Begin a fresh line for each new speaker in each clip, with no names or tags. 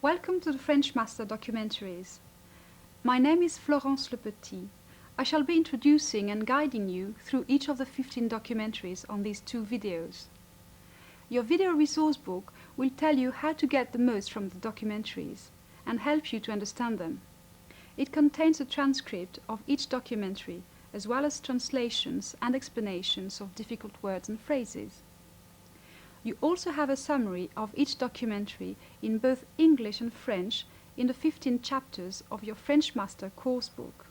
Welcome to the French Master Documentaries. My name is Florence Lepetit. I shall be introducing and guiding you through each of the 15 documentaries on these 2 videos. Your video resource book will tell you how to get the most from the documentaries and help you to understand them. It contains a transcript of each documentary as well as translations and explanations of difficult words and phrases. You also have a summary of each documentary in both English and French in the 15 chapters of your French Master course book.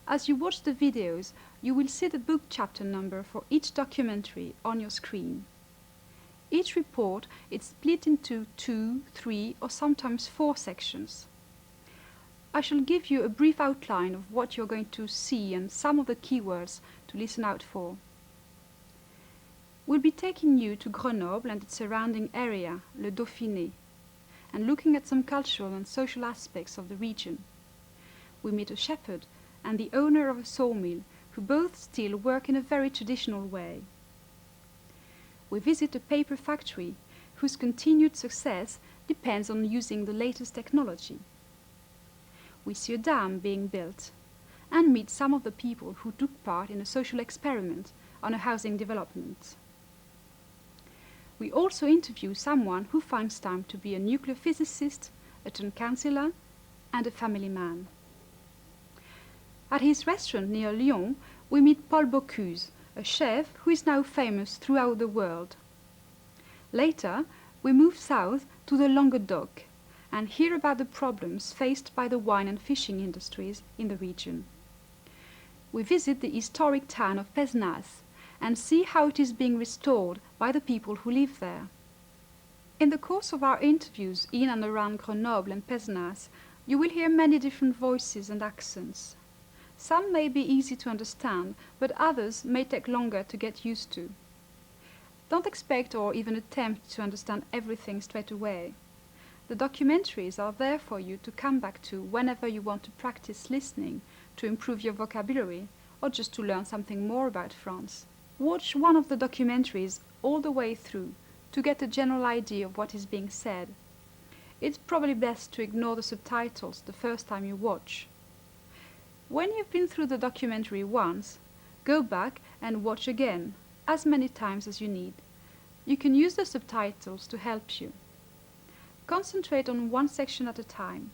As you watch the videos, you will see the book chapter number for each documentary on your screen. Each report is split into 2, 3 or sometimes 4 sections. I shall give you a brief outline of what you're going to see and some of the keywords to listen out for. We'll be taking you to Grenoble and its surrounding area, Le Dauphiné, and looking at some cultural and social aspects of the region. We meet a shepherd and the owner of a sawmill who both still work in a very traditional way. We visit a paper factory whose continued success depends on using the latest technology. We see a dam being built and meet some of the people who took part in a social experiment on a housing development. We also interview someone who finds time to be a nuclear physicist, a town councillor and a family man. At his restaurant near Lyon, we meet Paul Bocuse, a chef who is now famous throughout the world. Later, we move south to the Languedoc and hear about the problems faced by the wine and fishing industries in the region. We visit the historic town of Pézenas and see how it is being restored by the people who live there. In the course of our interviews in and around Grenoble and Pézenas, you will hear many different voices and accents. Some may be easy to understand, but others may take longer to get used to. Don't expect or even attempt to understand everything straight away. The documentaries are there for you to come back to whenever you want to practice listening, to improve your vocabulary, or just to learn something more about France. Watch one of the documentaries all the way through to get a general idea of what is being said. It's probably best to ignore the subtitles the first time you watch. When you've been through the documentary once, go back and watch again, as many times as you need. You can use the subtitles to help you. Concentrate on one section at a time.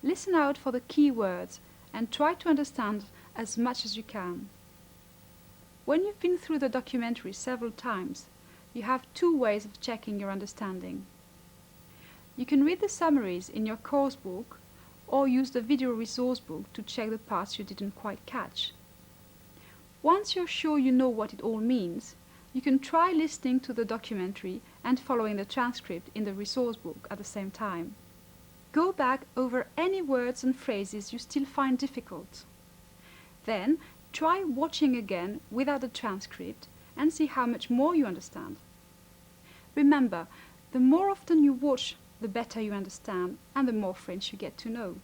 Listen out for the key words and try to understand as much as you can. When you've been through the documentary several times, you have 2 ways of checking your understanding. You can read the summaries in your course book or use the video resource book to check the parts you didn't quite catch. Once you're sure you know what it all means, you can try listening to the documentary and following the transcript in the resource book at the same time. Go back over any words and phrases you still find difficult. Then, try watching again without the transcript and see how much more you understand. Remember, the more often you watch, the better you understand and the more French you get to know.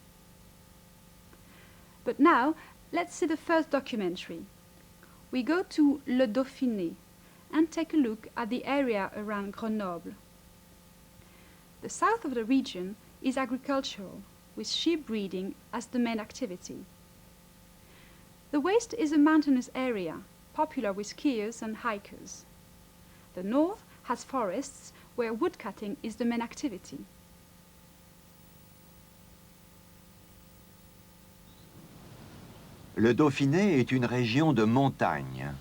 But now, let's see the first documentary. We go to Le Dauphiné and take a look at the area around Grenoble. The south of the region is agricultural, with sheep breeding as the main activity. The west is a mountainous area, popular with skiers and hikers. The north has forests where woodcutting is the main activity.
Le Dauphiné est une région de montagne.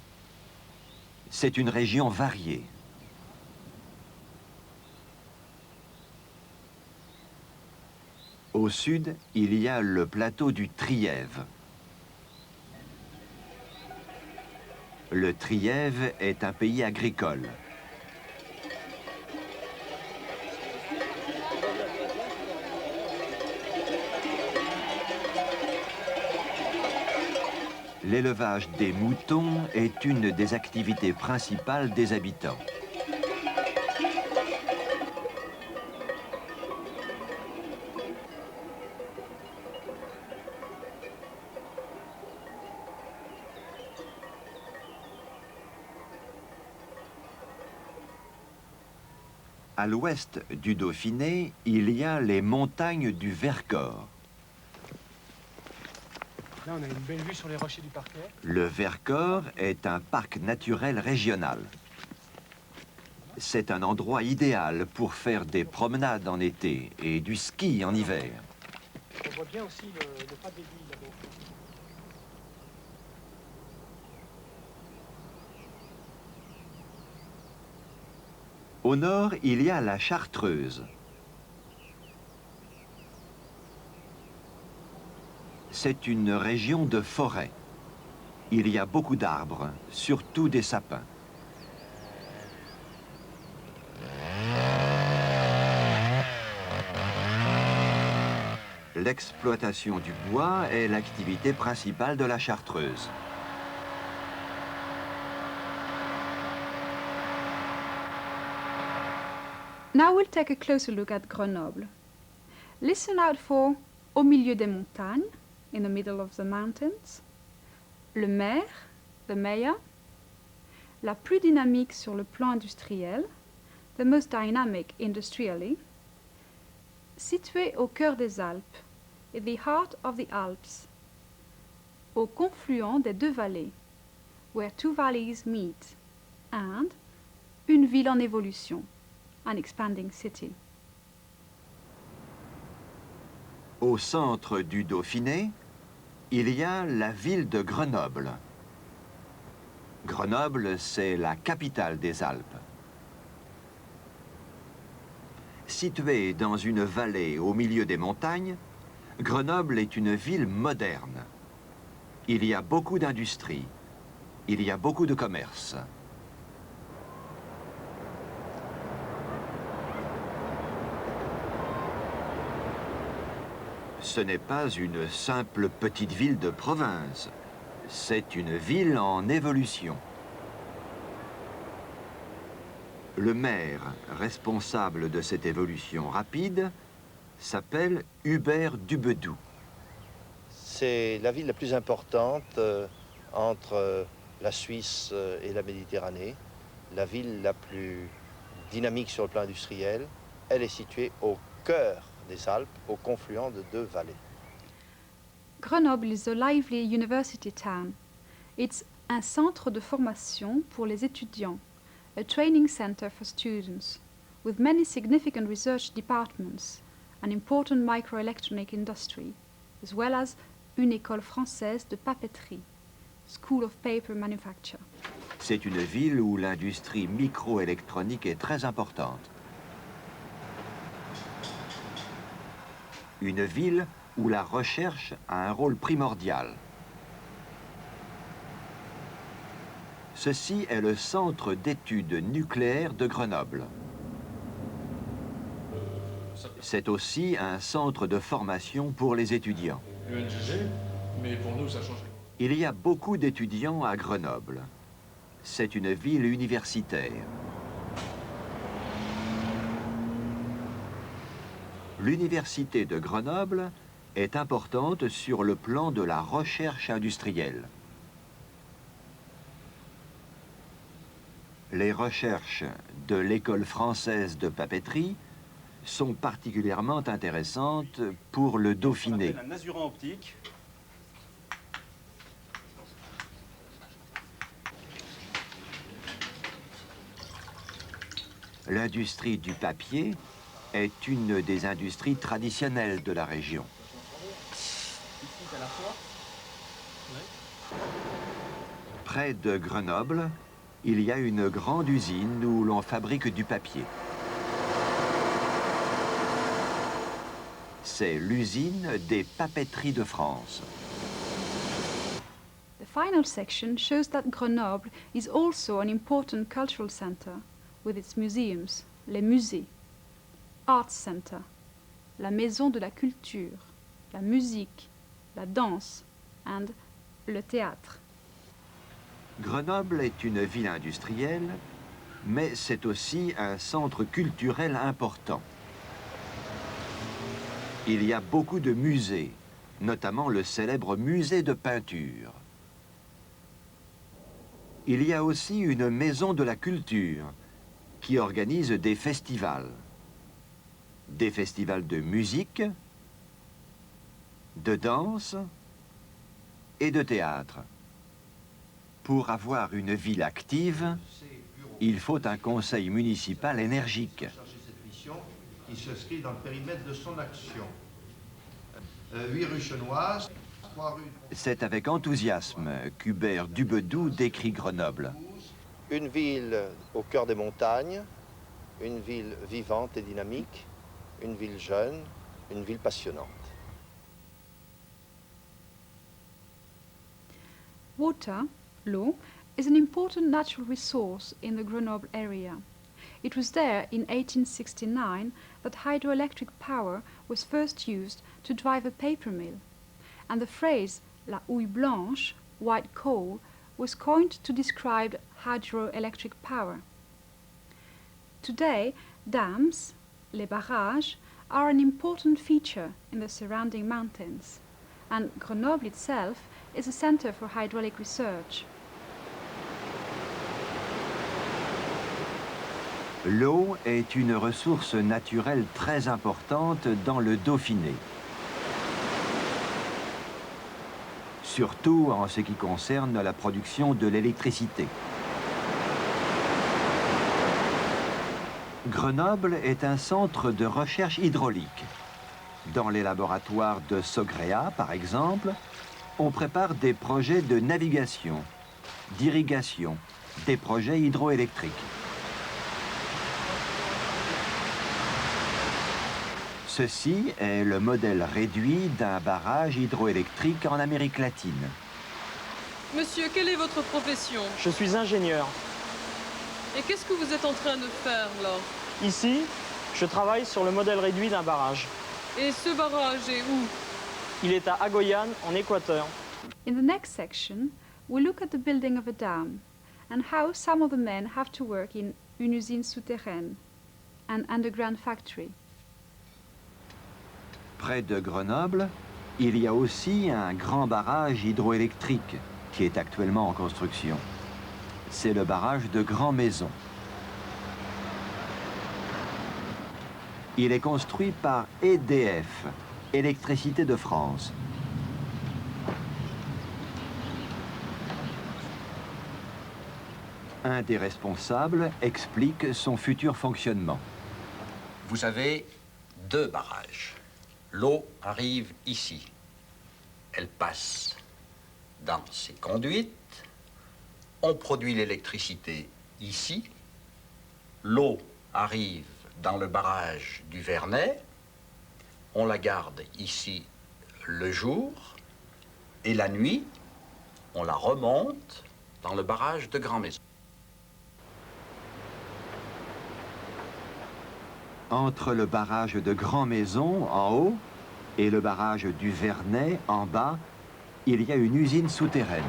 C'est une région variée. Au sud, il y a le plateau du Trièves. Le Trièves est un pays agricole. L'élevage des moutons est une des activités principales des habitants. À l'ouest du Dauphiné, il y a les montagnes du Vercors.
Là, on a une belle vue sur les rochers du Parquet.
Le Vercors est un parc naturel régional. C'est un endroit idéal pour faire des promenades en été et du ski en hiver.
On voit bien aussi le pas des villes là-bas.
Au nord, il y a la Chartreuse. C'est une région de forêt. Il y a beaucoup d'arbres, surtout des sapins. L'exploitation du bois est l'activité principale de la Chartreuse.
Now we'll take a closer look at Grenoble. Listen out for Au milieu des montagnes, in the middle of the mountains, le maire, the mayor, la plus dynamique sur le plan industriel, the most dynamic industrially, située au cœur des Alpes, in the heart of the Alps, au confluent des deux vallées, where two valleys meet, and une ville en évolution, an expanding city.
Au centre du Dauphiné, il y a la ville de Grenoble. Grenoble, c'est la capitale des Alpes. Située dans une vallée au milieu des montagnes, Grenoble est une ville moderne. Il y a beaucoup d'industries, il y a beaucoup de commerce. Ce n'est pas une simple petite ville de province, c'est une ville en évolution. Le maire responsable de cette évolution rapide s'appelle Hubert Dubedou.
C'est la ville la plus importante entre la Suisse et la Méditerranée, la ville la plus dynamique sur le plan industriel. Elle est située au cœur des Alpes, au confluent de deux vallées.
Grenoble is a lively university town. It's un centre de formation pour les étudiants, a training center for students, with many significant research departments, an important microelectronic industry, as well as une école française de papeterie, School of Paper Manufacture.
C'est une ville où l'industrie microélectronique est très importante. Une ville où la recherche a un rôle primordial. Ceci est le centre d'études nucléaires de Grenoble. C'est aussi un centre de formation pour les étudiants.
L'UNGG, mais pour nous, ça change rien.
Il y a beaucoup d'étudiants à Grenoble. C'est une ville universitaire. L'université de Grenoble est importante sur le plan de la recherche industrielle. Les recherches de l'école française de papeterie sont particulièrement intéressantes pour le Dauphiné.
Un azuran optique.
L'industrie du papier est une des industries traditionnelles de la région. Près de Grenoble, il y a une grande usine où l'on fabrique du papier. C'est l'usine des papeteries de France.
The final section shows that Grenoble is also an important cultural center with its museums, les musées, Arts Center, la maison de la culture, la musique, la danse and le théâtre.
Grenoble est une ville industrielle, mais c'est aussi un centre culturel important. Il y a beaucoup de musées, notamment le célèbre musée de peinture. Il y a aussi une maison de la culture, qui organise des festivals. Des festivals de musique, de danse et de théâtre. Pour avoir une ville active, il faut un conseil municipal énergique.
Qui s'inscrit dans le périmètre de son action. 8 rues Chenoises, 3 rues...
C'est avec enthousiasme qu'Hubert Dubedou décrit Grenoble.
Une ville au cœur des montagnes, une ville vivante et dynamique, une ville jeune, une ville passionnante.
Water, l'eau, is an important natural resource in the Grenoble area. It was there in 1869 that hydroelectric power was first used to drive a paper mill, and the phrase la houille blanche, white coal, was coined to describe hydroelectric power. Today, dams, les barrages, are an important feature in the surrounding mountains, and Grenoble itself is a center for hydraulic research.
L'eau est une ressource naturelle très importante dans le Dauphiné. Surtout en ce qui concerne la production de l'électricité. Grenoble est un centre de recherche hydraulique. Dans les laboratoires de Sogrea, par exemple, on prépare des projets de navigation, d'irrigation, des projets hydroélectriques. Ceci est le modèle réduit d'un barrage hydroélectrique en Amérique latine.
Monsieur, quelle est votre profession?
Je suis ingénieur.
Et qu'est-ce que vous êtes en train de faire là?
Ici, je travaille sur le modèle réduit d'un barrage.
Et ce barrage est où?
Il est à Agoyan, en Équateur.
In the next section, we look at the building of a dam and how some of the men have to work in une usine souterraine, an underground factory.
Près de Grenoble, il y a aussi un grand barrage hydroélectrique qui est actuellement en construction. C'est le barrage de Grand Maison. Il est construit par EDF, Électricité de France. Un des responsables explique son futur fonctionnement.
Vous avez 2 barrages. L'eau arrive ici. Elle passe dans ces conduites. On produit l'électricité ici. L'eau arrive dans le barrage du Vernet. On la garde ici le jour. Et la nuit, on la remonte dans le barrage de Grand Maison.
Entre le barrage de Grand Maison en haut et le barrage du Vernet en bas, il y a une usine souterraine.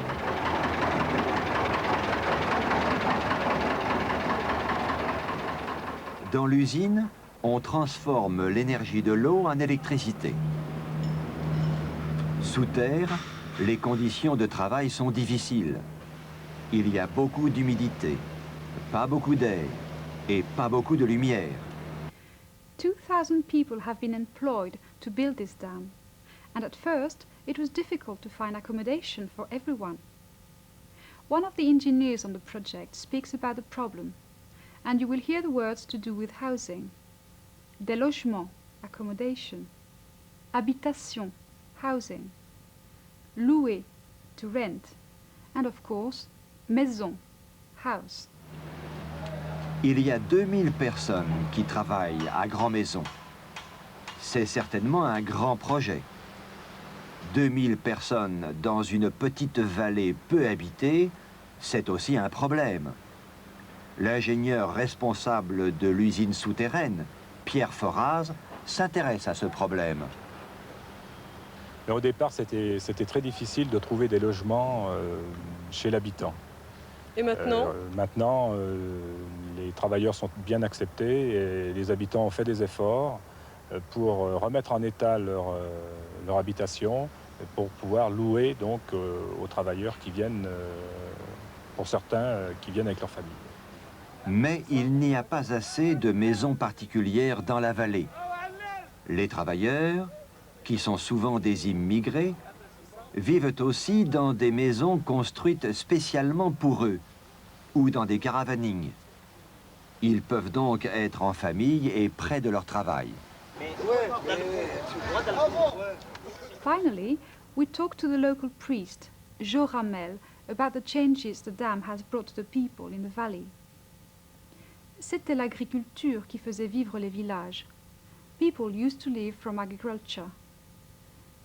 Dans l'usine, on transforme l'énergie de l'eau en électricité. Sous terre, les conditions de travail sont difficiles. Il y a beaucoup d'humidité, pas beaucoup d'air et pas beaucoup de lumière.
2,000 people have been employed to build this dam, and at first it was difficult to find accommodation for everyone. One of the engineers on the project speaks about the problem, and you will hear the words to do with housing. Délogement, accommodation. Habitation, housing. Louer, to rent. And of course, maison, house.
Il y a 2000 personnes qui travaillent à Grand Maison. C'est certainement un grand projet. 2000 personnes dans une petite vallée peu habitée, c'est aussi un problème. L'ingénieur responsable de l'usine souterraine, Pierre Foraz, s'intéresse à ce problème.
Mais au départ, c'était très difficile de trouver des logements chez l'habitant.
Et maintenant?
Maintenant, les travailleurs sont bien acceptés et les habitants ont fait des efforts pour remettre en état leur habitation, pour pouvoir louer donc aux travailleurs qui viennent, pour certains, qui viennent avec leur famille.
Mais il n'y a pas assez de maisons particulières dans la vallée. Les travailleurs, qui sont souvent des immigrés, vivent aussi dans des maisons construites spécialement pour eux, ou dans des caravannings. Ils peuvent donc être en famille et près de leur travail.
Finally, we talked to the local priest, Jo Ramel, about the changes the dam has brought to the people in the valley. C'était l'agriculture qui faisait vivre les villages. People used to live from agriculture.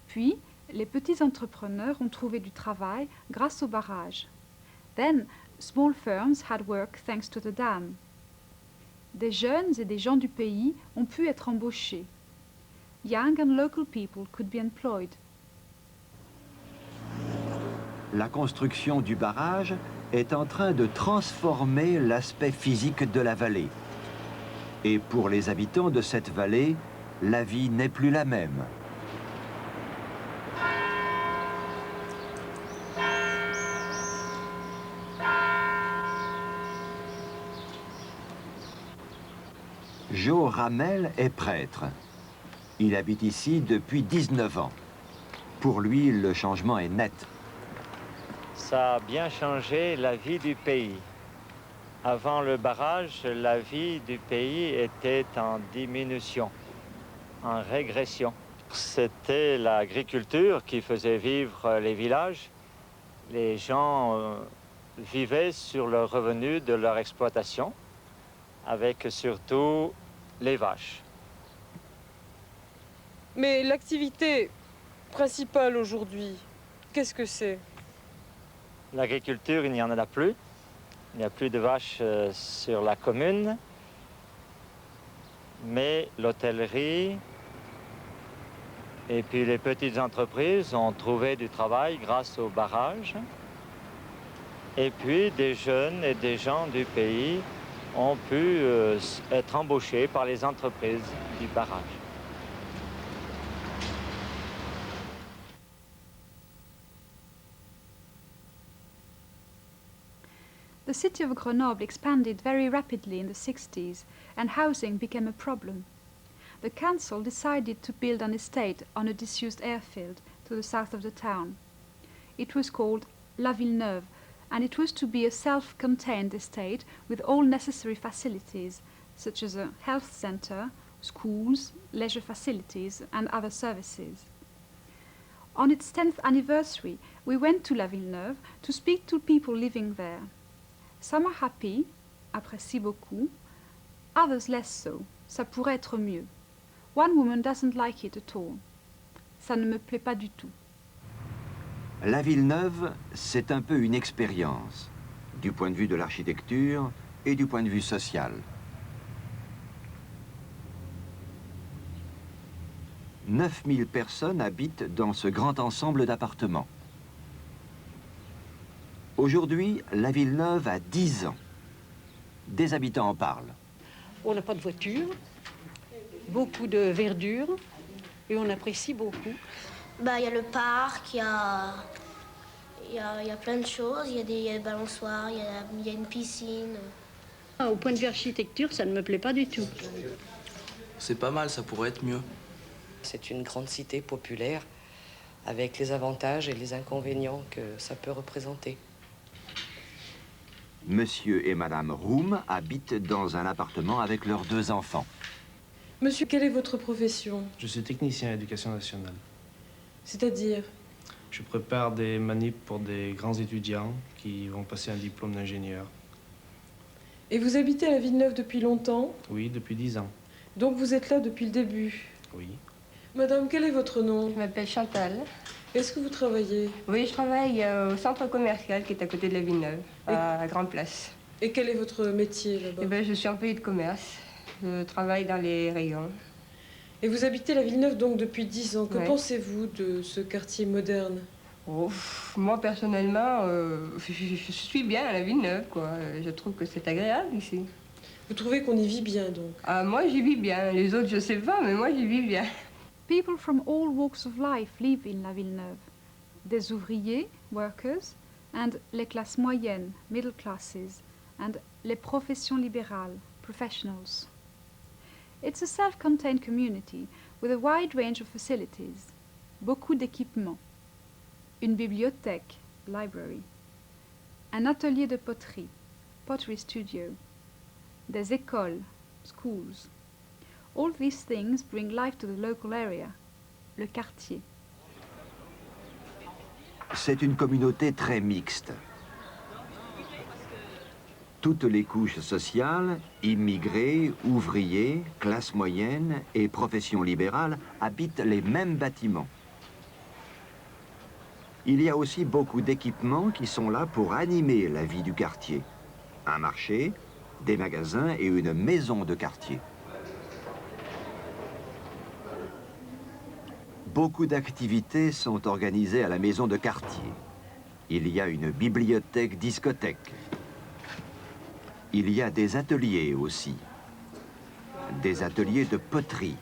Puis, les petits entrepreneurs ont trouvé du travail grâce au barrage. Then, small firms had work thanks to the dam. Des jeunes et des gens du pays ont pu être embauchés. Young and local people could be employed.
La construction du barrage est en train de transformer l'aspect physique de la vallée. Et pour les habitants de cette vallée, la vie n'est plus la même. Jo Ramel est prêtre. Il habite ici depuis 19 ans. Pour lui, le changement est net.
Ça a bien changé la vie du pays. Avant le barrage, la vie du pays était en diminution, en régression. C'était l'agriculture qui faisait vivre les villages. Les gens vivaient sur le revenu de leur exploitation, avec surtout les vaches.
Mais l'activité principale aujourd'hui, qu'est-ce que c'est?
L'agriculture, il n'y en a plus. Il n'y a plus de vaches sur la commune. Mais l'hôtellerie et puis les petites entreprises ont trouvé du travail grâce au barrage. Et puis des jeunes et des gens du pays ont pu être embauchés par les entreprises du barrage.
The city of Grenoble expanded very rapidly in the 60s, and housing became a problem. The council decided to build an estate on a disused airfield to the south of the town. It was called La Villeneuve, and it was to be a self-contained estate with all necessary facilities, such as a health centre, schools, leisure facilities, and other services. On its 10th anniversary, we went to La Villeneuve to speak to people living there. Some are happy, apprécient beaucoup, others less so, ça pourrait être mieux. One woman doesn't like it at all. Ça ne me plaît pas du tout.
La Villeneuve, c'est un peu une expérience, du point de vue de l'architecture et du point de vue social. 9000 personnes habitent dans ce grand ensemble d'appartements. Aujourd'hui, la Villeneuve a 10 ans. Des habitants en parlent.
On n'a pas de voiture, beaucoup de verdure, et on apprécie beaucoup.
Bah, y a le parc, il y a plein de choses. Il y a des balançoires, il y a une piscine.
Au point de vue architecture, ça ne me plaît pas du tout.
C'est pas mal, ça pourrait être mieux.
C'est une grande cité populaire avec les avantages et les inconvénients que ça peut représenter.
Monsieur et Madame Roum habitent dans un appartement avec leurs 2 enfants.
Monsieur, quelle est votre profession?
Je suis technicien à l'éducation nationale.
C'est-à-dire?
Je prépare des manips pour des grands étudiants qui vont passer un diplôme d'ingénieur.
Et vous habitez à la Villeneuve depuis longtemps?
Oui, depuis 10 ans.
Donc vous êtes là depuis le début?
Oui.
Madame, quel est votre nom?
Je m'appelle Chantal.
Est-ce que vous travaillez?
Oui, je travaille au centre commercial qui est à côté de la Villeneuve, à Grand Place.
Et quel est votre métier là-bas?
Eh ben, je suis employée de commerce. Je travaille dans les rayons.
Et vous habitez la Villeneuve donc depuis 10 ans. Que
Ouais.
pensez-vous de ce quartier moderne?
Oh, moi, personnellement, je suis bien à la Villeneuve, quoi. Je trouve que c'est agréable ici.
Vous trouvez qu'on y vit bien donc?
Ah, moi, j'y vis bien. Les autres, je sais pas, mais moi, j'y vis bien.
People from all walks of life live in La Villeneuve. Des ouvriers, workers, and les classes moyennes, middle classes, and les professions libérales, professionals. It's a self-contained community with a wide range of facilities, beaucoup d'équipements, une bibliothèque, library, un atelier de poterie, pottery studio, des écoles, schools. All these things bring life to the local area, le quartier.
C'est une communauté très mixte. Toutes les couches sociales, immigrés, ouvriers, classe moyenne et professions libérales habitent les mêmes bâtiments. Il y a aussi beaucoup d'équipements qui sont là pour animer la vie du quartier. Un marché, des magasins et une maison de quartier. Beaucoup d'activités sont organisées à la maison de quartier. Il y a une bibliothèque-discothèque. Il y a des ateliers aussi. Des ateliers de poterie.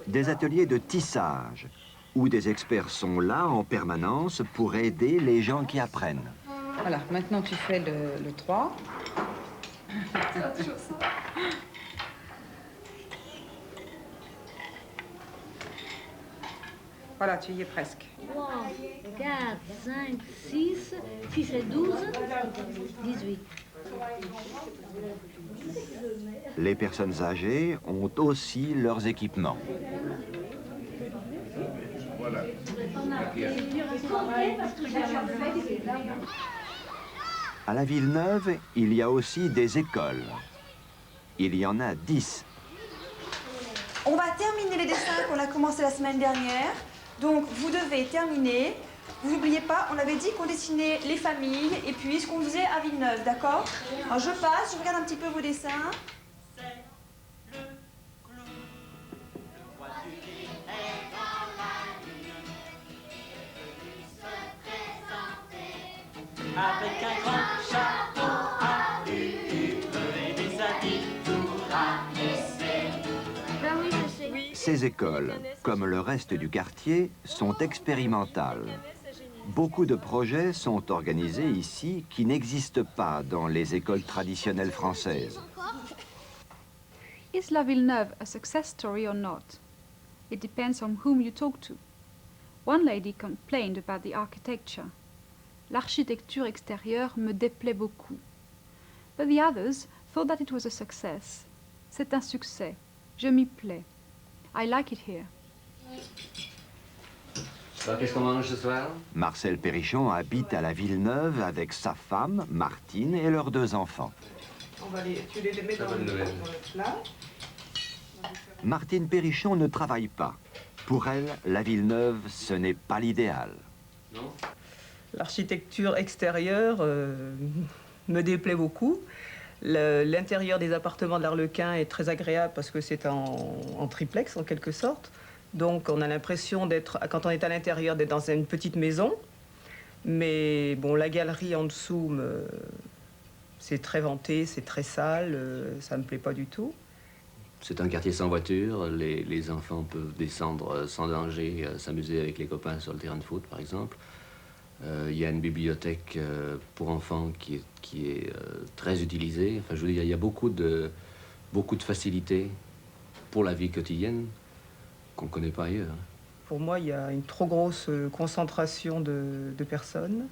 Des ateliers de tissage, où des experts sont là en permanence pour aider les gens qui apprennent.
Voilà, maintenant tu fais le 3. Voilà, tu y es presque.
3, 4, 5, 6, 6 et 12, 18.
Les personnes âgées ont aussi leurs équipements. À la Villeneuve, il y a aussi des écoles. Il y en a 10.
On va terminer les dessins qu'on a commencé la semaine dernière. Donc, vous devez terminer. Vous n'oubliez pas, on avait dit qu'on dessinait les familles et puis ce qu'on faisait à Villeneuve, d'accord? Alors, je passe, je regarde un petit peu vos dessins.
Avec un grand chapeau à et des habits tout ramissés.
Ces écoles, comme le reste du quartier, sont expérimentales. Beaucoup de projets sont organisés ici qui n'existent pas dans les écoles traditionnelles françaises.
Is La Villeneuve a success story or not? It depends on whom you talk to. One lady complained about the architecture. L'architecture extérieure me déplaît beaucoup. But the others thought that it was a success. C'est un succès. Je m'y plais. I like it here.
Qu'est-ce qu'on mange ce soir?
Marcel Périchon habite à la Villeneuve avec sa femme, Martine, et leurs 2 enfants.
Tu les mets dans le plat.
Martine Périchon ne travaille pas. Pour elle, la Villeneuve, ce n'est pas l'idéal.
L'architecture extérieure me déplaît beaucoup. L'intérieur des appartements de l'Arlequin est très agréable parce que c'est en triplex en quelque sorte. Donc on a l'impression d'être, quand on est à l'intérieur, d'être dans une petite maison. Mais bon, la galerie en dessous, c'est très vanté, c'est très sale, ça me plaît pas du tout.
C'est un quartier sans voiture, les enfants peuvent descendre sans danger, s'amuser avec les copains sur le terrain de foot par exemple. Il y a une bibliothèque pour enfants qui est très utilisée. Enfin, je veux dire, il y a beaucoup de facilités pour la vie quotidienne qu'on ne connaît pas ailleurs.
Pour moi, il y a une trop grosse concentration de personnes.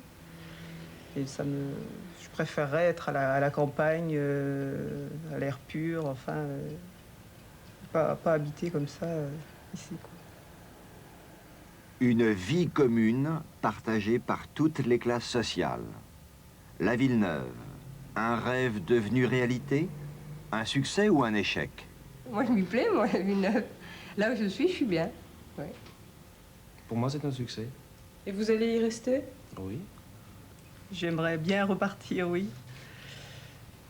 Et je préférerais être à la campagne, à l'air pur, enfin, pas habiter comme ça ici, quoi.
Une vie commune partagée par toutes les classes sociales. La Villeneuve, un rêve devenu réalité? Un succès ou un échec?
Moi, je m'y plais, moi, la Villeneuve. Là où je suis bien. Ouais.
Pour moi, c'est un succès.
Et vous allez y rester?
Oui.
J'aimerais bien repartir, oui.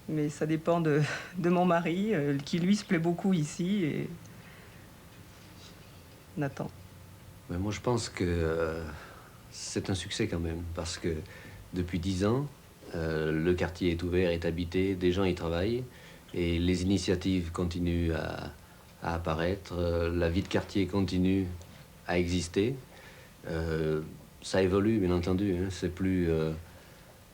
Mais ça dépend de mon mari, qui lui se plaît beaucoup ici. Et on attend.
Mais moi, je pense que c'est un succès quand même, parce que depuis 10 ans, le quartier est ouvert, est habité, des gens y travaillent, et les initiatives continuent à apparaître, la vie de quartier continue à exister. Ça évolue, bien entendu, hein. C'est plus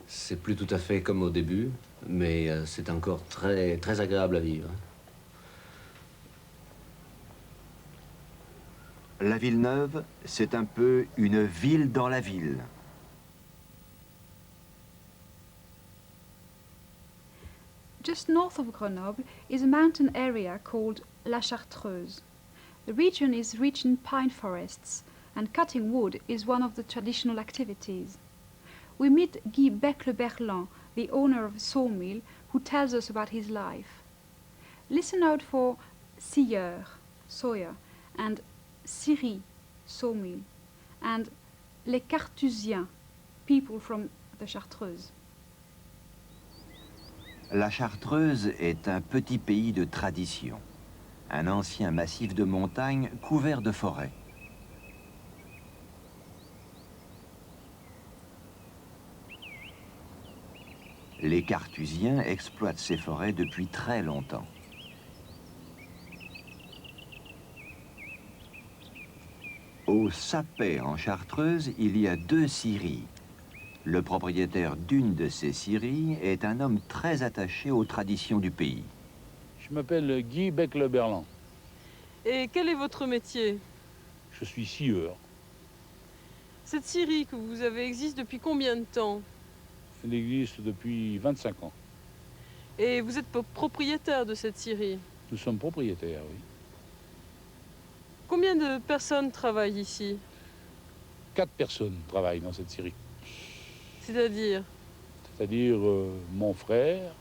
C'est plus tout à fait comme au début, mais c'est encore très, très agréable à vivre.
La Villeneuve, c'est un peu une ville dans la ville.
Just north of Grenoble is a mountain area called La Chartreuse. The region is rich in pine forests, and cutting wood is one of the traditional activities. We meet Guy Bec-le-Berlan, the owner of a sawmill, who tells us about his life. Listen out for scieur, sawyer, and scierie, sawmill, and les Carthusiens, people from the Chartreuse.
La Chartreuse est un petit pays de tradition, un ancien massif de montagnes couvert de forêts. Les Carthusiens exploitent ces forêts depuis très longtemps. Au Sapet, en Chartreuse, il y a 2 scieries. Le propriétaire d'une de ces scieries est un homme très attaché aux traditions du pays.
Je m'appelle Guy Bec-le-Berlan.
Et quel est votre métier?
Je suis scieur.
Cette scierie que vous avez existe depuis combien de temps?
Elle existe depuis 25 ans.
Et vous êtes propriétaire de cette scierie?
Nous sommes propriétaires, oui.
Combien de personnes travaillent ici?
4 personnes travaillent dans cette scierie.
C'est-à-dire?
C'est-à-dire mon frère,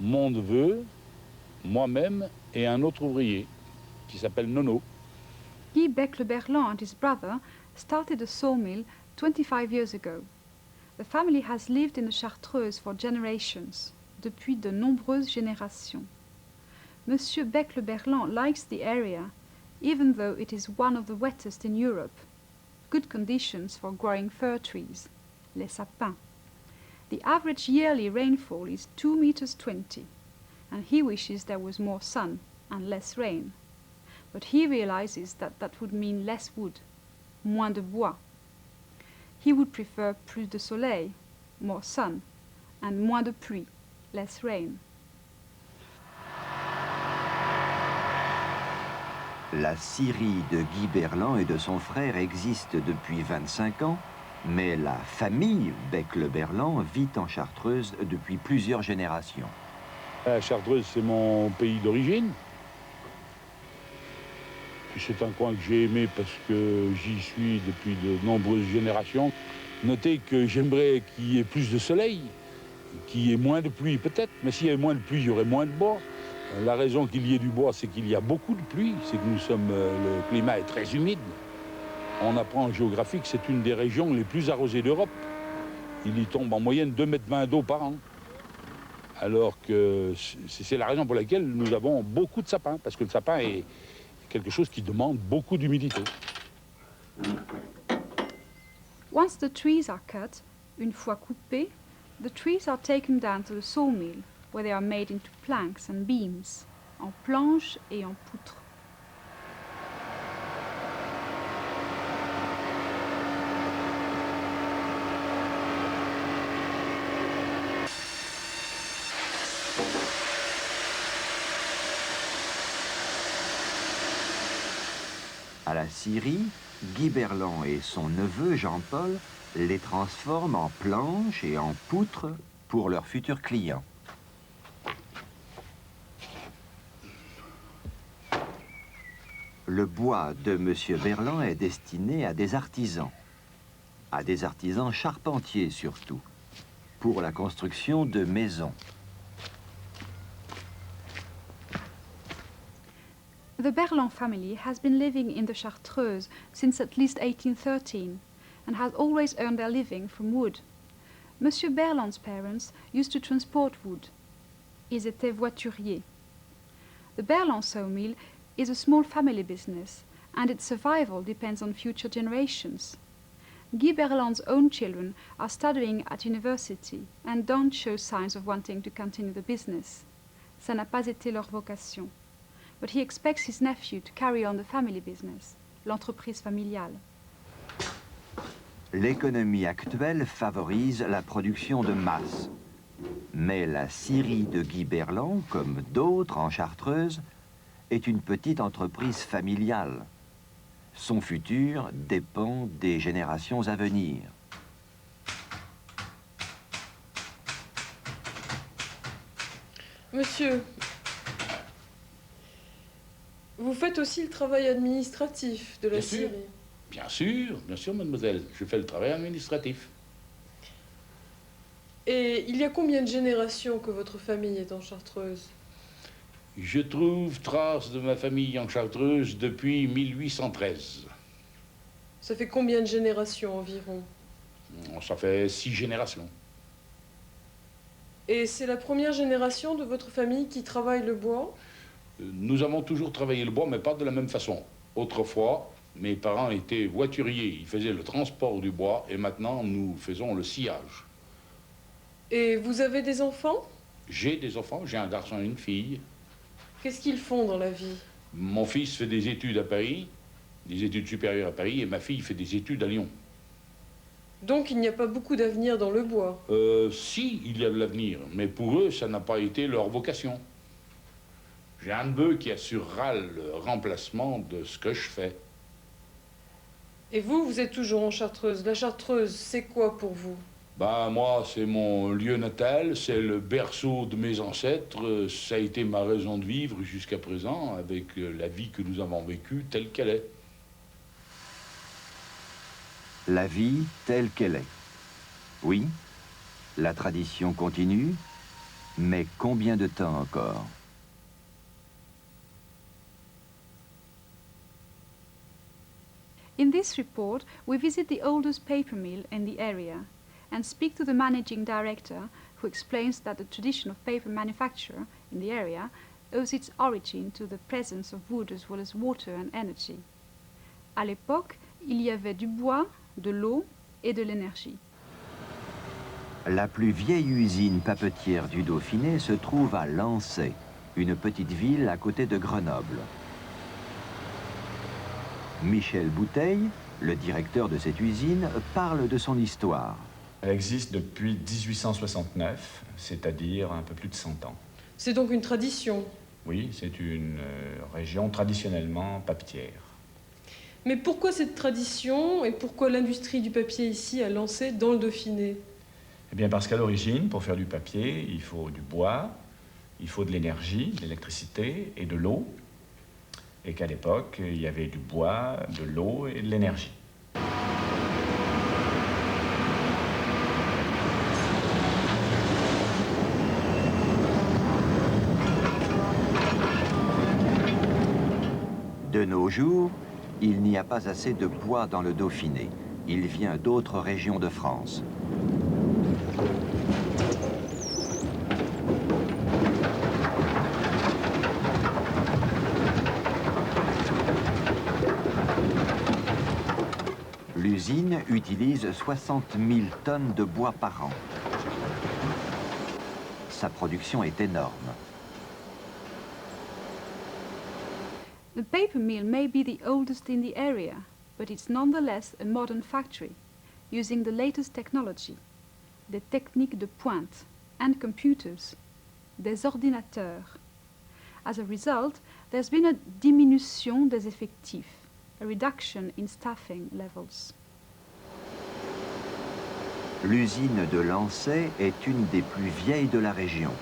mon neveu, moi-même et un autre ouvrier qui s'appelle Nono.
Guy Bec-le-Berlan and his brother started a sawmill 25 years ago. The family has lived in the Chartreuse for generations, depuis de nombreuses générations. Monsieur Bec-le-Berlan likes the area, even though it is one of the wettest in Europe. Good conditions for growing fir trees, les sapins. The average yearly rainfall is 2 meters 20, and he wishes there was more sun and less rain. But he realizes that that would mean less wood, moins de bois. He would prefer plus de soleil, more sun, and moins de pluie, less rain.
La scierie de Guy Berlan et de son frère existe depuis 25 ans, mais la famille Bec-le-Berlan vit en Chartreuse depuis plusieurs générations.
La Chartreuse, c'est mon pays d'origine. C'est un coin que j'ai aimé parce que j'y suis depuis de nombreuses générations. Notez que j'aimerais qu'il y ait plus de soleil, qu'il y ait moins de pluie peut-être, mais s'il y avait moins de pluie, il y aurait moins de bois. La raison qu'il y ait du bois, c'est qu'il y a beaucoup de pluie, c'est que le climat est très humide. On apprend en géographie que c'est une des régions les plus arrosées d'Europe. Il y tombe en moyenne 2,20 mètres d'eau par an. Alors que c'est la raison pour laquelle nous avons beaucoup de sapins, parce que le sapin est quelque chose qui demande beaucoup d'humidité.
Once the trees are cut, une fois coupés, the trees are taken down to the sawmill, where they are made into planks and beams, en planches et en poutres.
À la scierie, Guy Berlan et son neveu Jean-Paul les transforment en planches et en poutres pour leurs futurs clients. Le bois de M. Berlan est destiné à des artisans charpentiers surtout, pour la construction de maisons.
The Berlan family has been living in the Chartreuse since at least 1813 and has always earned their living from wood. Monsieur Berlan's parents used to transport wood. Ils étaient voituriers. The Berlan sawmill is a small family business and its survival depends on future generations. Guy Berlan's own children are studying at university and don't show signs of wanting to continue the business. Ça n'a pas été leur vocation. But he expects his nephew to carry on the family business, l'entreprise familiale.
L'économie actuelle favorise la production de masse. Mais la scierie de Guy Berland, comme d'autres en Chartreuse, est une petite entreprise familiale. Son futur dépend des générations à venir.
Monsieur, vous faites aussi le travail administratif de la scierie.
Bien sûr, mademoiselle. Je fais le travail administratif.
Et il y a combien de générations que votre famille est en Chartreuse?
Je trouve trace de ma famille en Chartreuse depuis 1813.
Ça fait combien de générations environ?
Ça fait 6 générations.
Et c'est la première génération de votre famille qui travaille le bois?
Nous avons toujours travaillé le bois, mais pas de la même façon. Autrefois, mes parents étaient voituriers. Ils faisaient le transport du bois et maintenant, nous faisons le sciage.
Et vous avez des enfants?
J'ai des enfants, j'ai un garçon et une fille.
Qu'est-ce qu'ils font dans la vie?
Mon fils fait des études à Paris, des études supérieures à Paris, et ma fille fait des études à Lyon.
Donc il n'y a pas beaucoup d'avenir dans le bois?
Si, il y a de l'avenir, mais pour eux, ça n'a pas été leur vocation. J'ai un neveu qui assurera le remplacement de ce que je fais.
Et vous, vous êtes toujours en Chartreuse. La Chartreuse, c'est quoi pour vous?
Bah, moi, c'est mon lieu natal, c'est le berceau de mes ancêtres. Ça a été ma raison de vivre jusqu'à présent, avec la vie que nous avons vécue telle qu'elle est.
La vie telle qu'elle est. Oui, la tradition continue, mais combien de temps encore?
In this report, we visit the oldest paper mill in the area and speak to the managing director, who explains that the tradition of paper manufacture in the area owes its origin to the presence of wood as well as water and energy. À l'époque, il y avait du bois, de l'eau et de l'énergie.
La plus vieille usine papetière du Dauphiné se trouve à Lancey, une petite ville à côté de Grenoble. Michel Bouteille, le directeur de cette usine, parle de son histoire.
Elle existe depuis 1869, c'est-à-dire un peu plus de 100 ans.
C'est donc une tradition?
Oui, c'est une région traditionnellement papetière.
Mais pourquoi cette tradition et pourquoi l'industrie du papier ici à Lancey dans le Dauphiné?
Eh bien parce qu'à l'origine, pour faire du papier, il faut du bois, il faut de l'énergie, de l'électricité et de l'eau. Et qu'à l'époque, il y avait du bois, de l'eau et de l'énergie.
De nos jours, il n'y a pas assez de bois dans le Dauphiné. Il vient d'autres régions de France. L'usine utilise 60 000 tonnes de bois par an. Sa production est énorme.
The paper mill may be the oldest in the area, but it's nonetheless a modern factory, using the latest technology, des techniques de pointe, and computers, des ordinateurs. As a result, there's been a diminution des effectifs, a reduction in staffing levels.
L'usine de Lancey est une des plus vieilles de la région,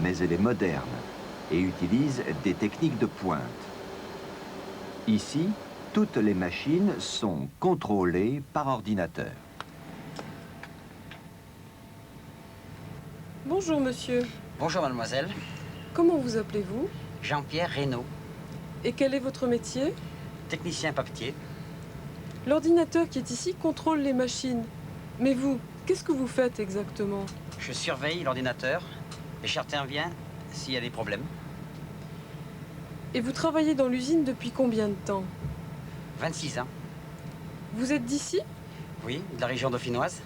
mais elle est moderne et utilise des techniques de pointe. Ici, toutes les machines sont contrôlées par ordinateur.
Bonjour monsieur.
Bonjour mademoiselle.
Comment vous appelez-vous?
Jean-Pierre Reynaud.
Et quel est votre métier?
Technicien papetier.
L'ordinateur qui est ici contrôle les machines. Mais vous, qu'est-ce que vous faites exactement?
Je surveille l'ordinateur et j'interviens s'il y a des problèmes.
Et vous travaillez dans l'usine depuis combien de temps?
26 ans.
Vous êtes d'ici?
Oui, de la région dauphinoise.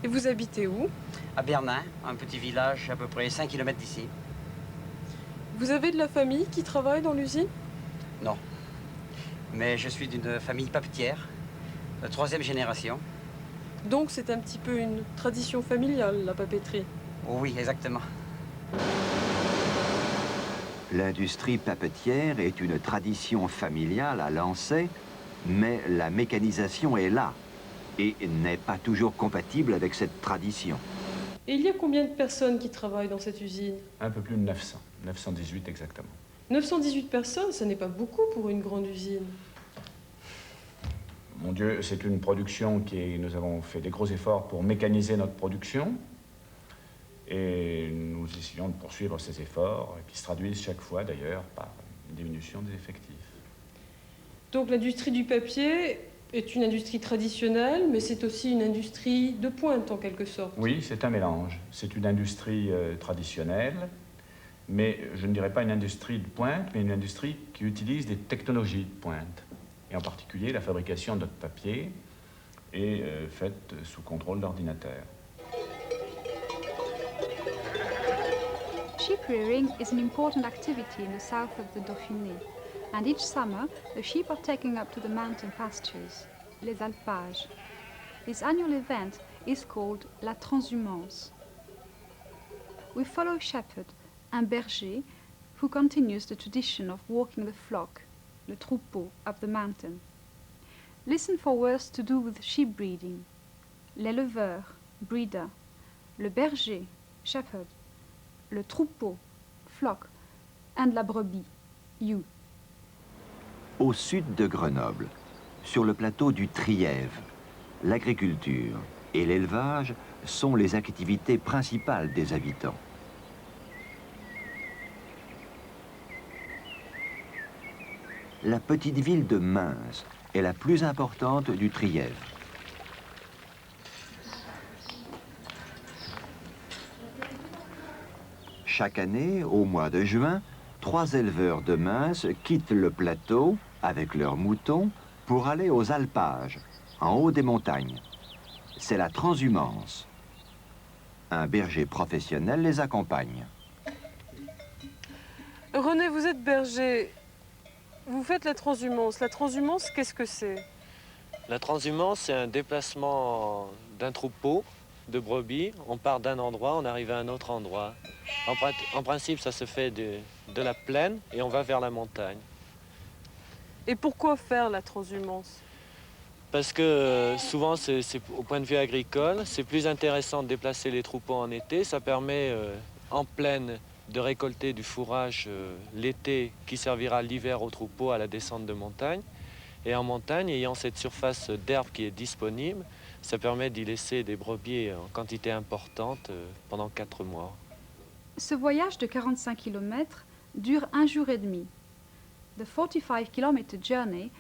Et vous habitez où?
À Bernin, un petit village à peu près 5 km d'ici.
Vous avez de la famille qui travaille dans l'usine?
Non. Mais je suis d'une famille papetière, de 3e génération.
Donc c'est un petit peu une tradition familiale, la papeterie.
Oui, exactement.
L'industrie papetière est une tradition familiale à Lancey, mais la mécanisation est là et n'est pas toujours compatible avec cette tradition.
Et il y a combien de personnes qui travaillent dans cette usine?
Un peu plus de 900, 918 exactement.
918 personnes, ça n'est pas beaucoup pour une grande usine.
Mon Dieu, c'est une production nous avons fait des gros efforts pour mécaniser notre production. Et nous essayons de poursuivre ces efforts, qui se traduisent chaque fois d'ailleurs par une diminution des effectifs.
Donc l'industrie du papier est une industrie traditionnelle, mais c'est aussi une industrie de pointe en quelque sorte.
Oui, c'est un mélange. C'est une industrie traditionnelle, mais je ne dirais pas une industrie de pointe, mais une industrie qui utilise des technologies de pointe. Et en particulier, la fabrication de notre papier est faite sous contrôle d'ordinateur.
Sheep rearing is an important activity in the south of the Dauphiné, and each summer the sheep are taken up to the mountain pastures, les alpages. This annual event is called la transhumance. We follow a shepherd, un berger, who continues the tradition of walking the flock, le troupeau, up the mountain. Listen for words to do with sheep breeding. L'éleveur, breeder, le berger, shepherd, le troupeau, flock, and la brebis, ewe.
Au sud de Grenoble, sur le plateau du Trièves, l'agriculture et l'élevage sont les activités principales des habitants. La petite ville de Mens est la plus importante du Trièves. Chaque année, au mois de juin, 3 éleveurs de Mens quittent le plateau avec leurs moutons pour aller aux alpages, en haut des montagnes. C'est la transhumance. Un berger professionnel les accompagne.
René, vous êtes berger. Vous faites la transhumance. La transhumance, qu'est-ce que c'est?
La transhumance, c'est un déplacement d'un troupeau de brebis. On part d'un endroit, on arrive à un autre endroit. En principe, ça se fait de la plaine et on va vers la montagne.
Et pourquoi faire la transhumance?
Parce que souvent, c'est au point de vue agricole, c'est plus intéressant de déplacer les troupeaux en été. Ça permet en plaine de récolter du fourrage l'été qui servira l'hiver aux troupeaux à la descente de montagne. Et en montagne, ayant cette surface d'herbe qui est disponible, ça permet d'y laisser des brebis en quantité importante pendant 4 mois.
Ce voyage de 45 km dure 1 jour et demi. The 45 km journey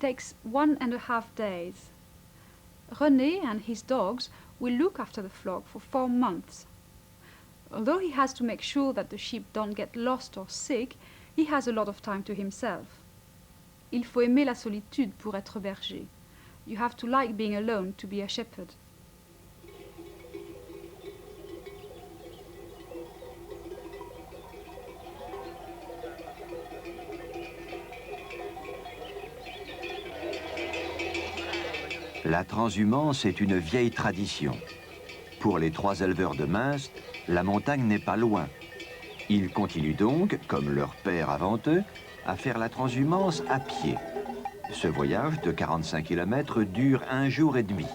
takes 1.5 days. René and his dogs will look after the flock for 4 months. Although he has to make sure that the sheep don't get lost or sick, he has a lot of time to himself. Il faut aimer la solitude pour être berger. You have to like being alone to be a shepherd.
La transhumance est une vieille tradition. Pour les 3 éleveurs de Mens, la montagne n'est pas loin. Ils continuent donc, comme leur père avant eux, à faire la transhumance à pied. Ce voyage de 45 km dure 1 jour et demi.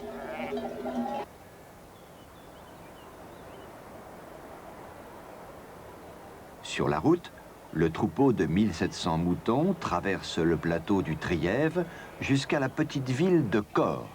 Sur la route, le troupeau de 1700 moutons traverse le plateau du Trièves jusqu'à la petite ville de Corps.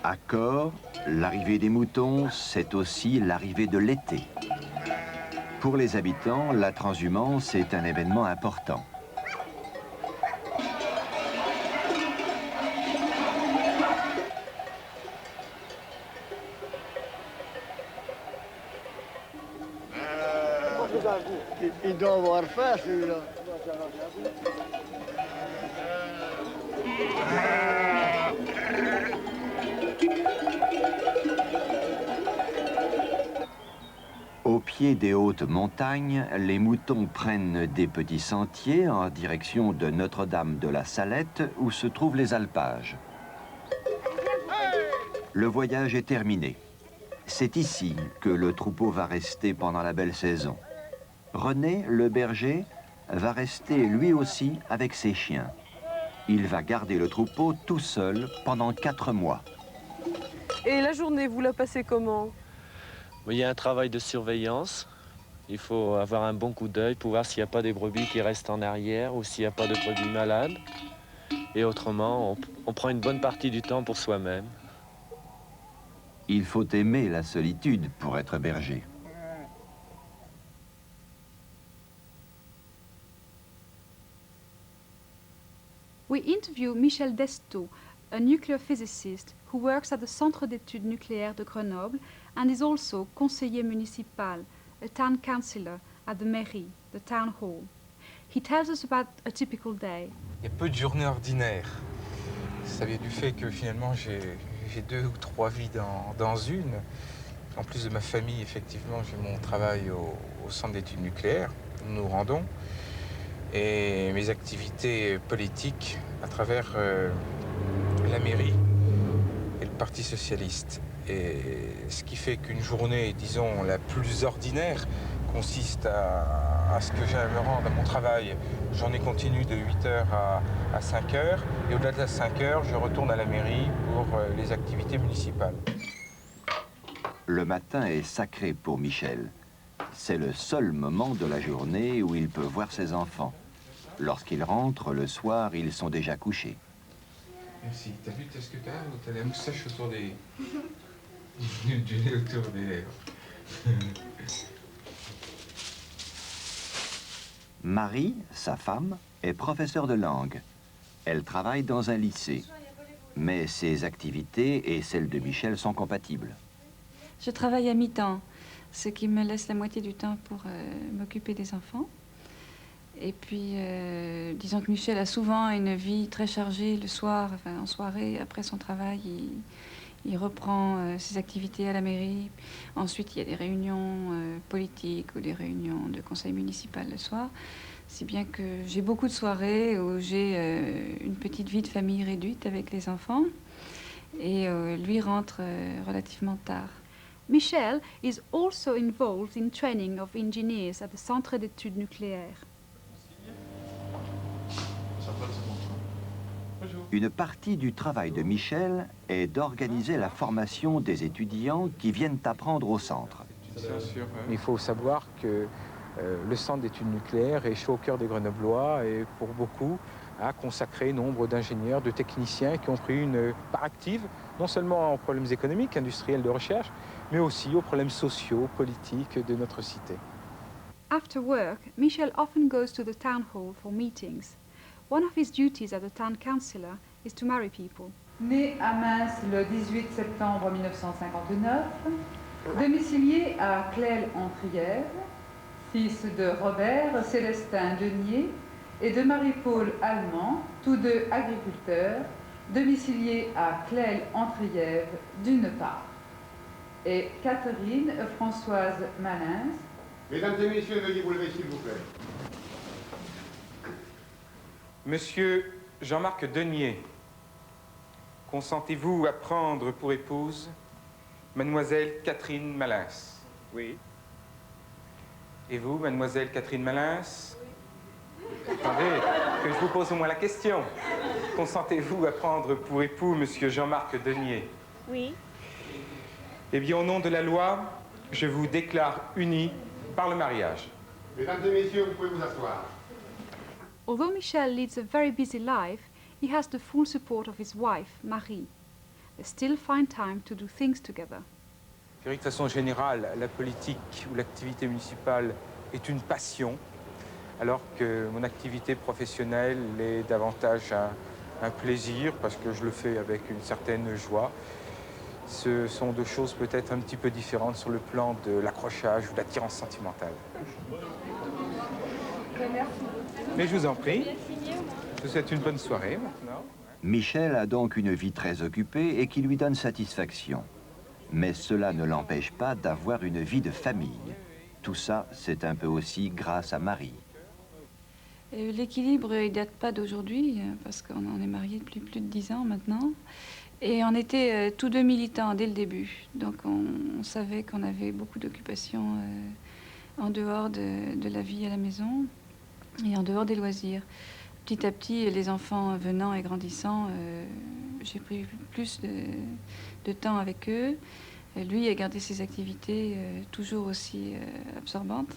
À Corps, l'arrivée des moutons, c'est aussi l'arrivée de l'été. Pour les habitants, la transhumance est un événement important.
Il doit avoir faim, celui-là.
Au pied des hautes montagnes, les moutons prennent des petits sentiers en direction de Notre-Dame de la Salette, où se trouvent les alpages. Le voyage est terminé. C'est ici que le troupeau va rester pendant la belle saison. René, le berger, va rester lui aussi avec ses chiens. Il va garder le troupeau tout seul pendant 4 mois.
Et la journée, vous la passez comment?
Il y a un travail de surveillance. Il faut avoir un bon coup d'œil pour voir s'il n'y a pas des brebis qui restent en arrière ou s'il n'y a pas de brebis malades. Et autrement, on prend une bonne partie du temps pour soi-même.
Il faut aimer la solitude pour être berger.
We interview Michel Desto, a nuclear physicist who works at the Centre d'études nucléaires de Grenoble and is also conseiller municipal, a town councillor at the mairie, the town hall. He tells us about a typical day.
Il y a peu de journées ordinaires. Ça vient du fait que finalement j'ai 2 ou 3 vies dans une. En plus de ma famille, effectivement, j'ai mon travail au Centre d'études nucléaires, où nous nous rendons, et mes activités politiques à travers la mairie et le Parti socialiste. Et ce qui fait qu'une journée, disons, la plus ordinaire, consiste à ce que j'aille me rendre à mon travail. J'en ai continu de 8h à 5h. Et au-delà de 5h, je retourne à la mairie pour les activités municipales.
Le matin est sacré pour Michel. C'est le seul moment de la journée où il peut voir ses enfants. Lorsqu'il rentre, le soir, ils sont déjà couchés.
Merci. T'as vu ce que t'as? T'as la moustache autour des... du nez autour des lèvres.
Marie, sa femme, est professeure de langue. Elle travaille dans un lycée. Mais ses activités et celles de Michel sont compatibles.
Je travaille à mi-temps, ce qui me laisse la moitié du temps pour m'occuper des enfants. Et puis, disons que Michel a souvent une vie très chargée le soir, enfin, en soirée, après son travail, il reprend ses activités à la mairie. Ensuite, il y a des réunions politiques ou des réunions de conseil municipal le soir. Si bien que j'ai beaucoup de soirées où j'ai une petite vie de famille réduite avec les enfants. Et lui rentre relativement tard.
Michel is also involved in training of engineers at the Centre d'études nucléaires.
Une partie du travail de Michel est d'organiser la formation des étudiants qui viennent apprendre au centre.
Il faut savoir que le Centre d'études nucléaires est chaud au cœur des Grenoblois et pour beaucoup a consacré nombre d'ingénieurs, de techniciens qui ont pris une part active, non seulement aux problèmes économiques, industriels de recherche, mais aussi aux problèmes sociaux, politiques de notre cité.
After work, Michel often goes to the town hall for meetings. One of his duties as a town councillor is to marry people.
Né à Mins le 18 septembre 1959, domicilié à Clel-en-Trièves, fils de Robert Célestin Denier et de Marie-Paul Allemand, tous deux agriculteurs, domiciliés à Clel-en-Trièves d'une part, et Catherine Françoise Malins.
Mesdames et messieurs, veuillez vous lever s'il vous plaît.
Monsieur Jean-Marc Denier, consentez-vous à prendre pour épouse Mademoiselle Catherine Malins? Oui. Et vous, Mademoiselle Catherine Malins? Oui. Attendez, que je vous pose au moins la question. Consentez-vous à prendre pour époux Monsieur Jean-Marc Denier?
Oui.
Eh bien, au nom de la loi, je vous déclare unis par le mariage.
Mesdames et messieurs, vous pouvez vous asseoir.
Although Michel leads a very busy life, he has the full support of his wife, Marie. They still find time to do things together.
Je dirais que de façon générale, la politique ou l'activité municipale est une passion, alors que mon activité professionnelle est davantage un plaisir, parce que je le fais avec une certaine joie. Ce sont deux choses peut-être un petit peu différentes sur le plan de l'accrochage ou de l'attirance sentimentale. Mais je vous en prie. Je vous souhaite une bonne soirée maintenant.
Michel a donc une vie très occupée et qui lui donne satisfaction. Mais cela ne l'empêche pas d'avoir une vie de famille. Tout ça, c'est un peu aussi grâce à Marie.
L'équilibre, il ne date pas d'aujourd'hui, parce qu'on en est mariés depuis plus de 10 ans maintenant. Et on était tous deux militants dès le début. Donc on savait qu'on avait beaucoup d'occupations en dehors de la vie à la maison et en dehors des loisirs. Petit à petit, les enfants venant et grandissant, j'ai pris plus de temps avec eux. Lui a gardé ses activités toujours aussi absorbantes.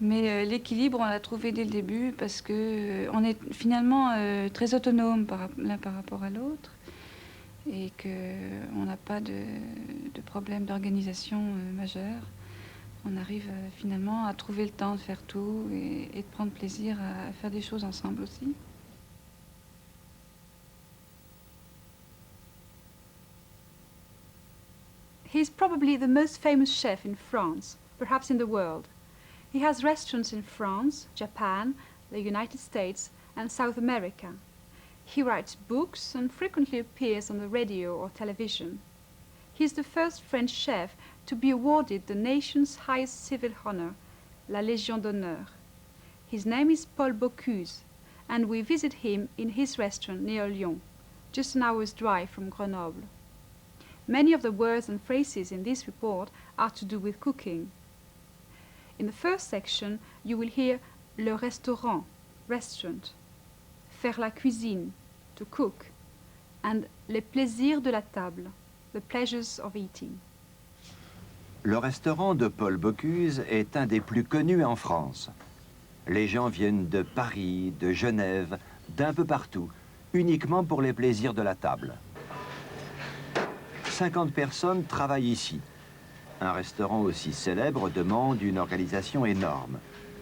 Mais l'équilibre, on l'a trouvé dès le début parce qu'on est finalement très autonome l'un par rapport à l'autre et qu'on n'a pas de problème d'organisation majeur. On arrive finalement à trouver le temps de faire tout et de prendre plaisir à faire des choses ensemble aussi.
He's probably the most famous chef in France, perhaps in the world. He has restaurants in France, Japan, the United States, and South America. He writes books and frequently appears on the radio or television. He is the first French chef to be awarded the nation's highest civil honor, la Légion d'honneur. His name is Paul Bocuse, and we visit him in his restaurant near Lyon, just an hour's drive from Grenoble. Many of the words and phrases in this report are to do with cooking. In the first section, you will hear le restaurant, restaurant, faire la cuisine, to cook, and les plaisirs de la table, the pleasures of eating.
Le restaurant de Paul Bocuse est un des plus connus en France. Les gens viennent de Paris, de Genève, d'un peu partout, uniquement pour les plaisirs de la table. 50 personnes travaillent ici. Un restaurant aussi célèbre demande une organisation énorme.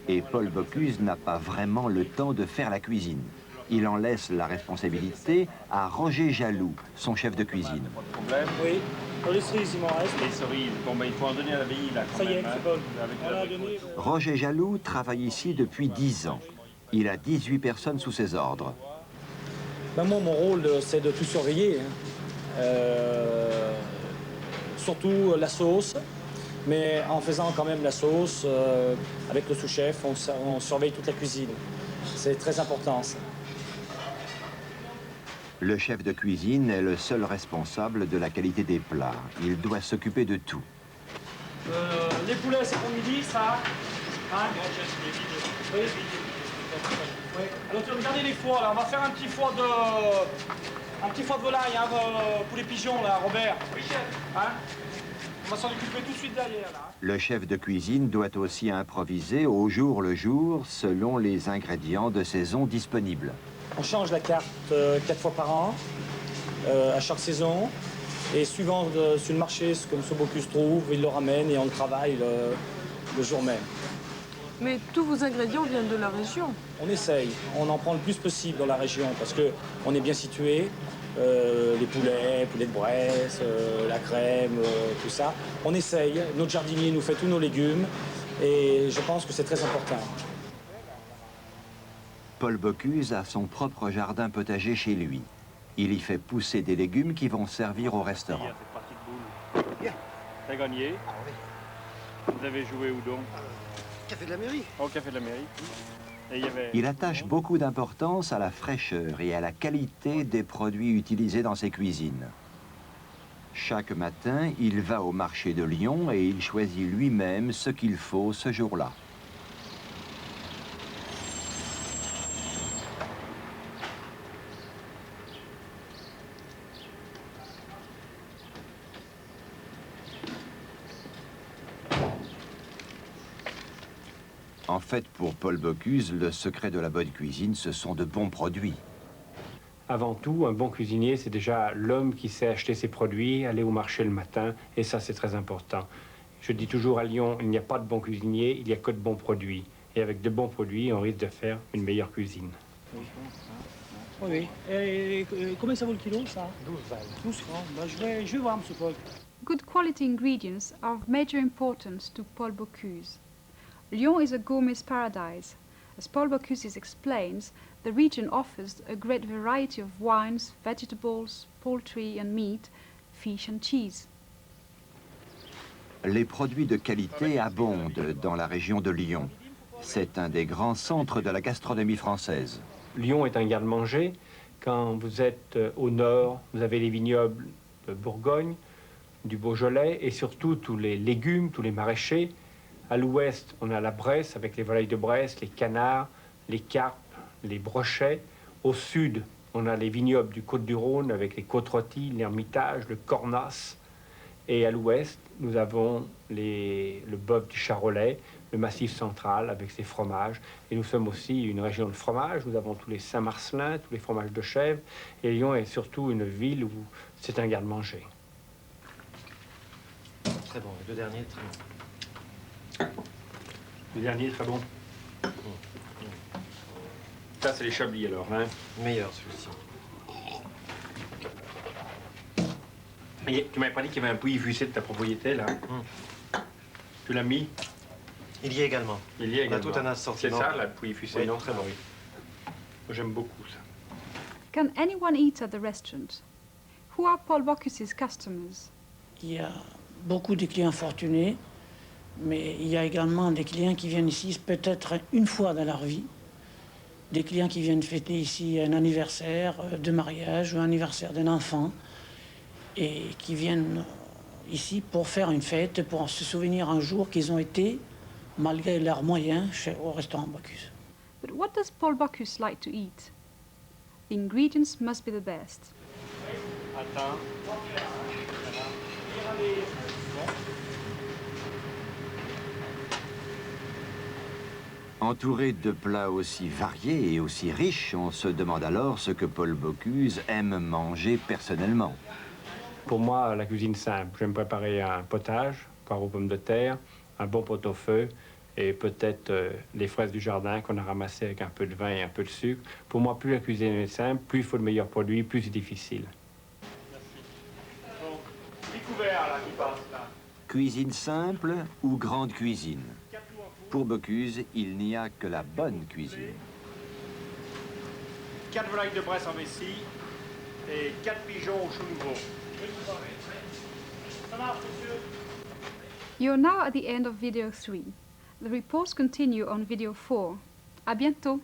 Et Paul Bocuse n'a pas vraiment le temps de faire la cuisine. Il en laisse la responsabilité à Roger Jaloux, son chef de cuisine.
Pas de problème. Oui. Pour les cerises, il m'en reste. Les cerises, bon, ben, il faut en donner à la veille, là, quand même. Ça y est, c'est bon. On a donné.
Roger Jaloux travaille ici depuis 10 ans. Il a 18 personnes sous ses ordres.
Ben, moi, mon rôle, c'est de tout surveiller. Surtout la sauce, mais en faisant quand même la sauce, avec le sous-chef, on surveille toute la cuisine. C'est très important, ça.
Le chef de cuisine est le seul responsable de la qualité des plats. Il doit s'occuper de tout.
Les poulets, c'est pour midi, ça hein? Oui. Oui. Alors, tu vas regarder les foies, là. On va faire un petit foie de volaille, hein, pour les pigeons, là, Robert. Oui, chef. Hein? On va s'en occuper tout de suite derrière, là.
Le chef de cuisine doit aussi improviser au jour le jour selon les ingrédients de saison disponibles.
On change la carte 4 fois par an, à chaque saison. Et suivant sur le marché, ce que M. Bocuse trouve, il le ramène et on le travaille le jour même.
Mais tous vos ingrédients viennent de la région.
On essaye, on en prend le plus possible dans la région parce qu'on est bien situé. Les poulets de Bresse, la crème, tout ça. On essaye, notre jardinier nous fait tous nos légumes et je pense que c'est très important.
Paul Bocuse a son propre jardin potager chez lui. Il y fait pousser des légumes qui vont servir au restaurant.
T'as gagné. Vous avez joué où donc?
Café de la mairie.
Au Café de la mairie. Et
il attache beaucoup d'importance à la fraîcheur et à la qualité des produits utilisés dans ses cuisines. Chaque matin, il va au marché de Lyon et il choisit lui-même ce qu'il faut ce jour-là. En fait, pour Paul Bocuse, le secret de la bonne cuisine, ce sont de bons produits.
Avant tout, un bon cuisinier, c'est déjà l'homme qui sait acheter ses produits, aller au marché le matin, et ça, c'est très important. Je dis toujours à Lyon, il n'y a pas de bons cuisiniers, il n'y a que de bons produits. Et avec de bons produits, on risque de faire une meilleure cuisine.
Oui. Et combien ça vaut le kilo, ça? 12 balles. 12 francs. Ben, je vais voir, M. Paul.
Good quality ingredients are of major importance to Paul Bocuse. Lyon is a gourmet's paradise. As Paul Bocuse explains, the region offers a great variety of wines, vegetables, poultry and meat, fish and cheese.
Les produits de qualité abondent dans la région de Lyon. C'est un des grands centres de la gastronomie française.
Lyon est un garde-manger. Quand vous êtes au nord, vous avez les vignobles de Bourgogne, du Beaujolais et surtout tous les légumes, tous les maraîchers. À l'ouest, on a la Bresse avec les volailles de Bresse, les canards, les carpes, les brochets. Au sud, on a les vignobles du Côte-du-Rhône avec les côtes-rôties, l'Ermitage, le Cornas. Et à l'ouest, nous avons le bœuf du Charolais, le Massif central avec ses fromages. Et nous sommes aussi une région de fromage. Nous avons tous les Saint-Marcelin, tous les fromages de chèvre. Et Lyon est surtout une ville où c'est un garde-manger.
Très bon, les deux derniers, très bon.
Le dernier, très bon. Ça, c'est les Chablis, alors, hein?
Meilleur, celui-ci.
Et tu m'avais pas dit qu'il y avait un pouilly fuissé de ta propriété, là? Tu l'as mis?
Il y est également.
Il y est également.
On a tout un assortiment.
C'est ça, la pouilly fuissé?
Oui, non, très bon.
Moi, j'aime beaucoup ça.
Can anyone eat at the restaurant? Who are Paul Bocuse' customers?
Il y a beaucoup de clients fortunés, mais il y a également des clients qui viennent ici peut-être une fois dans leur vie. Des clients qui viennent fêter ici un anniversaire de mariage ou un anniversaire d'un enfant et qui viennent ici pour faire une fête, pour se souvenir un jour qu'ils ont été, malgré leurs moyens, au restaurant Bocuse.
But what does Paul Bocuse like to eat? The ingredients must be the best.
Attends.
Entouré de plats aussi variés et aussi riches, on se demande alors ce que Paul Bocuse aime manger personnellement.
Pour moi, la cuisine simple. J'aime préparer un potage, poire aux pommes de terre, un bon pot-au-feu et peut-être les fraises du jardin qu'on a ramassées avec un peu de vin et un peu de sucre. Pour moi, plus la cuisine est simple, plus il faut de meilleurs produits, plus c'est difficile.
Bon, 8 couverts là qui passent là.
Cuisine simple ou grande cuisine? Pour Bocuse, il n'y a que la bonne cuisine.
4 volailles de Bresse en vessie et 4 pigeons au chou nouveau. Ça marche, monsieur.
You're now at the end of video 3. The reports continue on video 4. À bientôt!